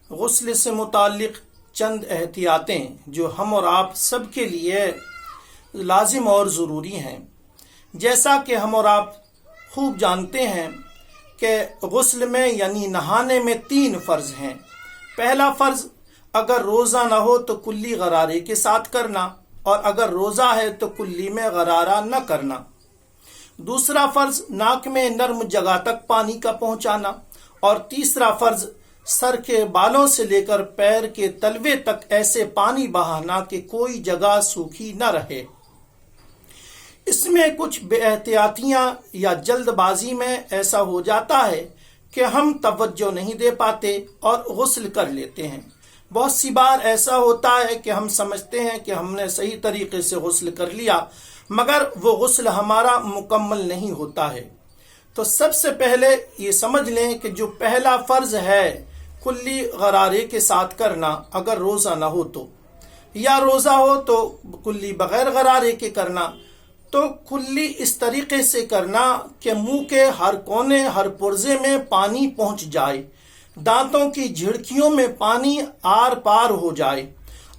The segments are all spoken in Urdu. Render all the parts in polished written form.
غسل سے متعلق چند احتیاطیں جو ہم اور آپ سب کے لیے لازم اور ضروری ہیں۔ جیسا کہ ہم اور آپ خوب جانتے ہیں کہ غسل میں یعنی نہانے میں 3 فرض ہیں۔ پہلا فرض اگر روزہ نہ ہو تو کلی غرارے کے ساتھ کرنا، اور اگر روزہ ہے تو کلی میں غرارہ نہ کرنا۔ دوسرا فرض ناک میں نرم جگہ تک پانی کا پہنچانا، اور تیسرا فرض سر کے بالوں سے لے کر پیر کے تلوے تک ایسے پانی بہانا کہ کوئی جگہ سوکھی نہ رہے۔ اس میں کچھ بے احتیاطیاں یا جلد بازی میں ایسا ہو جاتا ہے کہ ہم توجہ نہیں دے پاتے اور غسل کر لیتے ہیں۔ بہت سی بار ایسا ہوتا ہے کہ ہم سمجھتے ہیں کہ ہم نے صحیح طریقے سے غسل کر لیا، مگر وہ غسل ہمارا مکمل نہیں ہوتا ہے۔ تو سب سے پہلے یہ سمجھ لیں کہ جو پہلا فرض ہے کلی غرارے کے ساتھ کرنا، اگر روزہ نہ ہو تو، یا روزہ ہو تو کلی بغیر غرارے کے کرنا، تو کلی اس طریقے سے کرنا کہ منہ کے ہر کونے ہر پرزے میں پانی پہنچ جائے، دانتوں کی جھڑکیوں میں پانی آر پار ہو جائے۔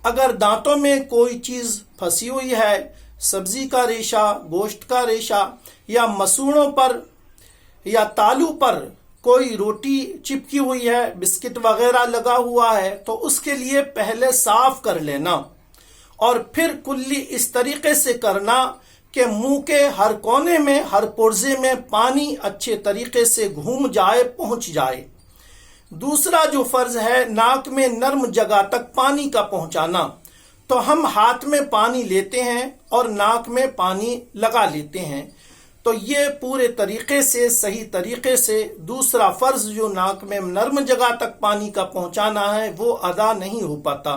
اگر دانتوں میں کوئی چیز پھنسی ہوئی ہے، سبزی کا ریشہ، گوشت کا ریشہ، یا مسوڑوں پر یا تالو پر کوئی روٹی چپکی ہوئی ہے، بسکٹ وغیرہ لگا ہوا ہے، تو اس کے لیے پہلے صاف کر لینا، اور پھر کلی اس طریقے سے کرنا کہ منہ کے ہر کونے میں ہر پرزے میں پانی اچھے طریقے سے گھوم جائے، پہنچ جائے۔ دوسرا جو فرض ہے ناک میں نرم جگہ تک پانی کا پہنچانا، تو ہم ہاتھ میں پانی لیتے ہیں اور ناک میں پانی لگا لیتے ہیں، تو یہ پورے طریقے سے صحیح طریقے سے دوسرا فرض جو ناک میں نرم جگہ تک پانی کا پہنچانا ہے وہ ادا نہیں ہو پاتا،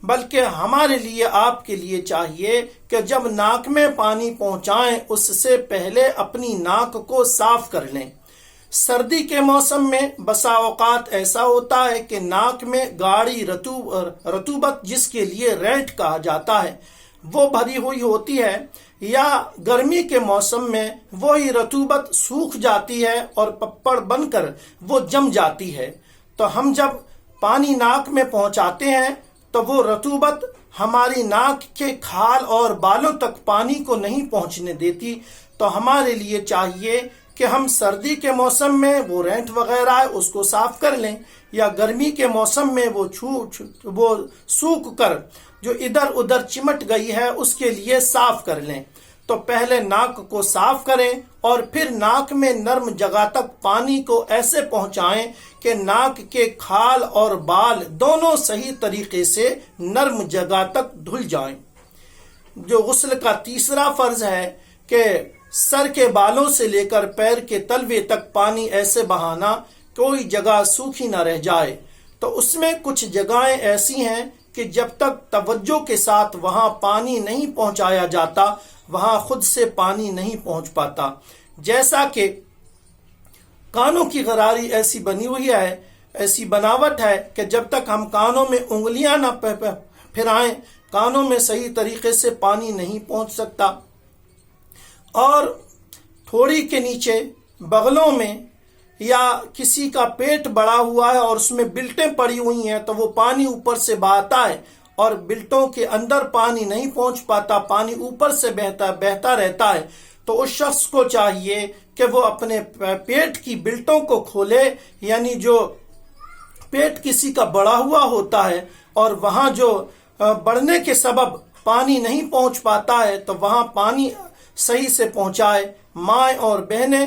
بلکہ ہمارے لیے آپ کے لیے چاہیے کہ جب ناک میں پانی پہنچائیں اس سے پہلے اپنی ناک کو صاف کر لیں۔ سردی کے موسم میں بسا اوقات ایسا ہوتا ہے کہ ناک میں گاڑی رطوبت جس کے لیے رینٹ کہا جاتا ہے وہ بھری ہوئی ہوتی ہے، یا گرمی کے موسم میں وہی رطوبت سوکھ جاتی ہے اور پپڑ بن کر وہ جم جاتی ہے، تو ہم جب پانی ناک میں پہنچاتے ہیں تو وہ رطوبت ہماری ناک کے کھال اور بالوں تک پانی کو نہیں پہنچنے دیتی۔ تو ہمارے لیے چاہیے کہ ہم سردی کے موسم میں وہ رینٹ وغیرہ ہے اس کو صاف کر لیں، یا گرمی کے موسم میں وہ سوکھ کر جو ادھر ادھر چمٹ گئی ہے اس کے لیے صاف کر لیں۔ تو پہلے ناک کو صاف کریں اور پھر ناک میں نرم جگہ تک پانی کو ایسے پہنچائیں کہ ناک کے کھال اور بال دونوں صحیح طریقے سے نرم جگہ تک دھل جائیں۔ جو غسل کا تیسرا فرض ہے کہ سر کے بالوں سے لے کر پیر کے تلوے تک پانی ایسے بہانا کوئی جگہ سوکھی نہ رہ جائے، تو اس میں کچھ جگہیں ایسی ہیں کہ جب تک توجہ کے ساتھ وہاں پانی نہیں پہنچایا جاتا وہاں خود سے پانی نہیں پہنچ پاتا۔ جیسا کہ کانوں کی غراری ایسی بنی ہوئی ہے، ایسی بناوٹ ہے کہ جب تک ہم کانوں میں انگلیاں نہ پھرائیں کانوں میں صحیح طریقے سے پانی نہیں پہنچ سکتا، اور تھوڑی کے نیچے بغلوں میں یا کسی کا پیٹ بڑا ہوا ہے اور اس میں بلٹیں پڑی ہوئی ہیں تو وہ پانی اوپر سے بہتا ہے اور بلٹوں کے اندر پانی نہیں پہنچ پاتا، پانی اوپر سے بہتا رہتا ہے، تو اس شخص کو چاہیے کہ وہ اپنے پیٹ کی بلٹوں کو کھولے، یعنی جو پیٹ کسی کا بڑا ہوا ہوتا ہے اور وہاں جو بڑھنے کے سبب پانی نہیں پہنچ پاتا ہے تو وہاں پانی صحیح سے پہنچائے۔ مائیں اور بہنیں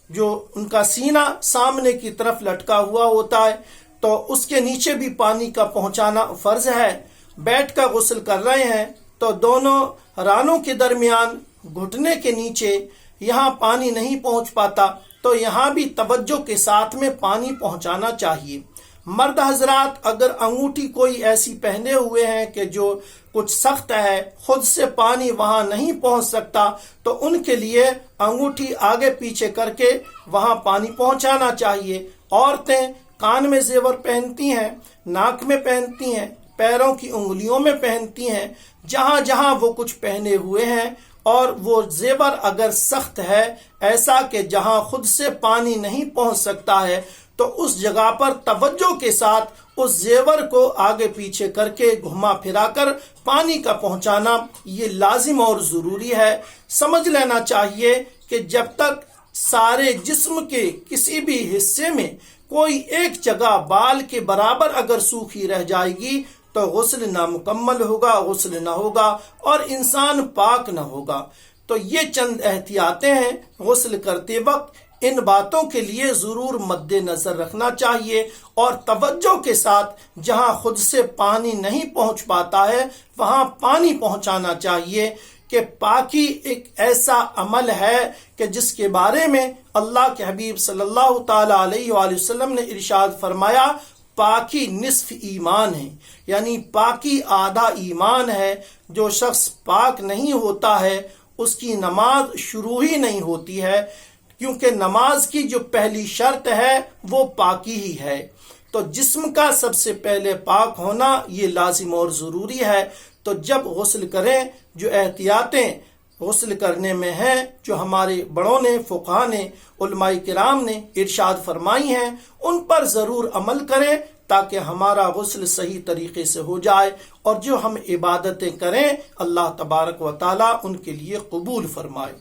جو ان کا سینہ سامنے کی طرف لٹکا ہوا ہوتا ہے تو اس کے نیچے بھی پانی کا پہنچانا فرض ہے۔ بیٹھ کر غسل کر رہے ہیں تو دونوں رانوں کے درمیان گھٹنے کے نیچے یہاں پانی نہیں پہنچ پاتا، تو یہاں بھی توجہ کے ساتھ میں پانی پہنچانا چاہیے۔ مرد حضرات اگر انگوٹھی کوئی ایسی پہنے ہوئے ہیں کہ جو کچھ سخت ہے، خود سے پانی وہاں نہیں پہنچ سکتا، تو ان کے لیے انگوٹھی آگے پیچھے کر کے وہاں پانی پہنچانا چاہیے۔ عورتیں کان میں زیور پہنتی ہیں، ناک میں پہنتی ہیں، پیروں کی انگلیوں میں پہنتی ہیں، جہاں جہاں وہ کچھ پہنے ہوئے ہیں، اور وہ زیور اگر سخت ہے ایسا کہ جہاں خود سے پانی نہیں پہنچ سکتا ہے تو اس جگہ پر توجہ کے ساتھ اس زیور کو آگے پیچھے کر کے گھما پھرا کر پانی کا پہنچانا یہ لازم اور ضروری ہے۔ سمجھ لینا چاہیے کہ جب تک سارے جسم کے کسی بھی حصے میں کوئی ایک جگہ بال کے برابر اگر سوکھی رہ جائے گی تو غسل نامکمل ہوگا، غسل نہ ہوگا اور انسان پاک نہ ہوگا۔ تو یہ چند احتیاطیں ہیں، غسل کرتے وقت ان باتوں کے لیے ضرور مد نظر رکھنا چاہیے اور توجہ کے ساتھ جہاں خود سے پانی نہیں پہنچ پاتا ہے وہاں پانی پہنچانا چاہیے، کہ پاکی ایک ایسا عمل ہے کہ جس کے بارے میں اللہ کے حبیب صلی اللہ تعالی علیہ وآلہ وسلم نے ارشاد فرمایا پاکی نصف ایمان ہے، یعنی پاکی آدھا ایمان ہے۔ جو شخص پاک نہیں ہوتا ہے اس کی نماز شروع ہی نہیں ہوتی ہے، کیونکہ نماز کی جو پہلی شرط ہے وہ پاکی ہی ہے۔ تو جسم کا سب سے پہلے پاک ہونا یہ لازم اور ضروری ہے۔ تو جب غسل کریں، جو احتیاطیں غسل کرنے میں ہیں، جو ہمارے بڑوں نے، فقہا نے، علماء کرام نے ارشاد فرمائی ہیں، ان پر ضرور عمل کریں تاکہ ہمارا غسل صحیح طریقے سے ہو جائے اور جو ہم عبادتیں کریں اللہ تبارک و تعالی ان کے لیے قبول فرمائے۔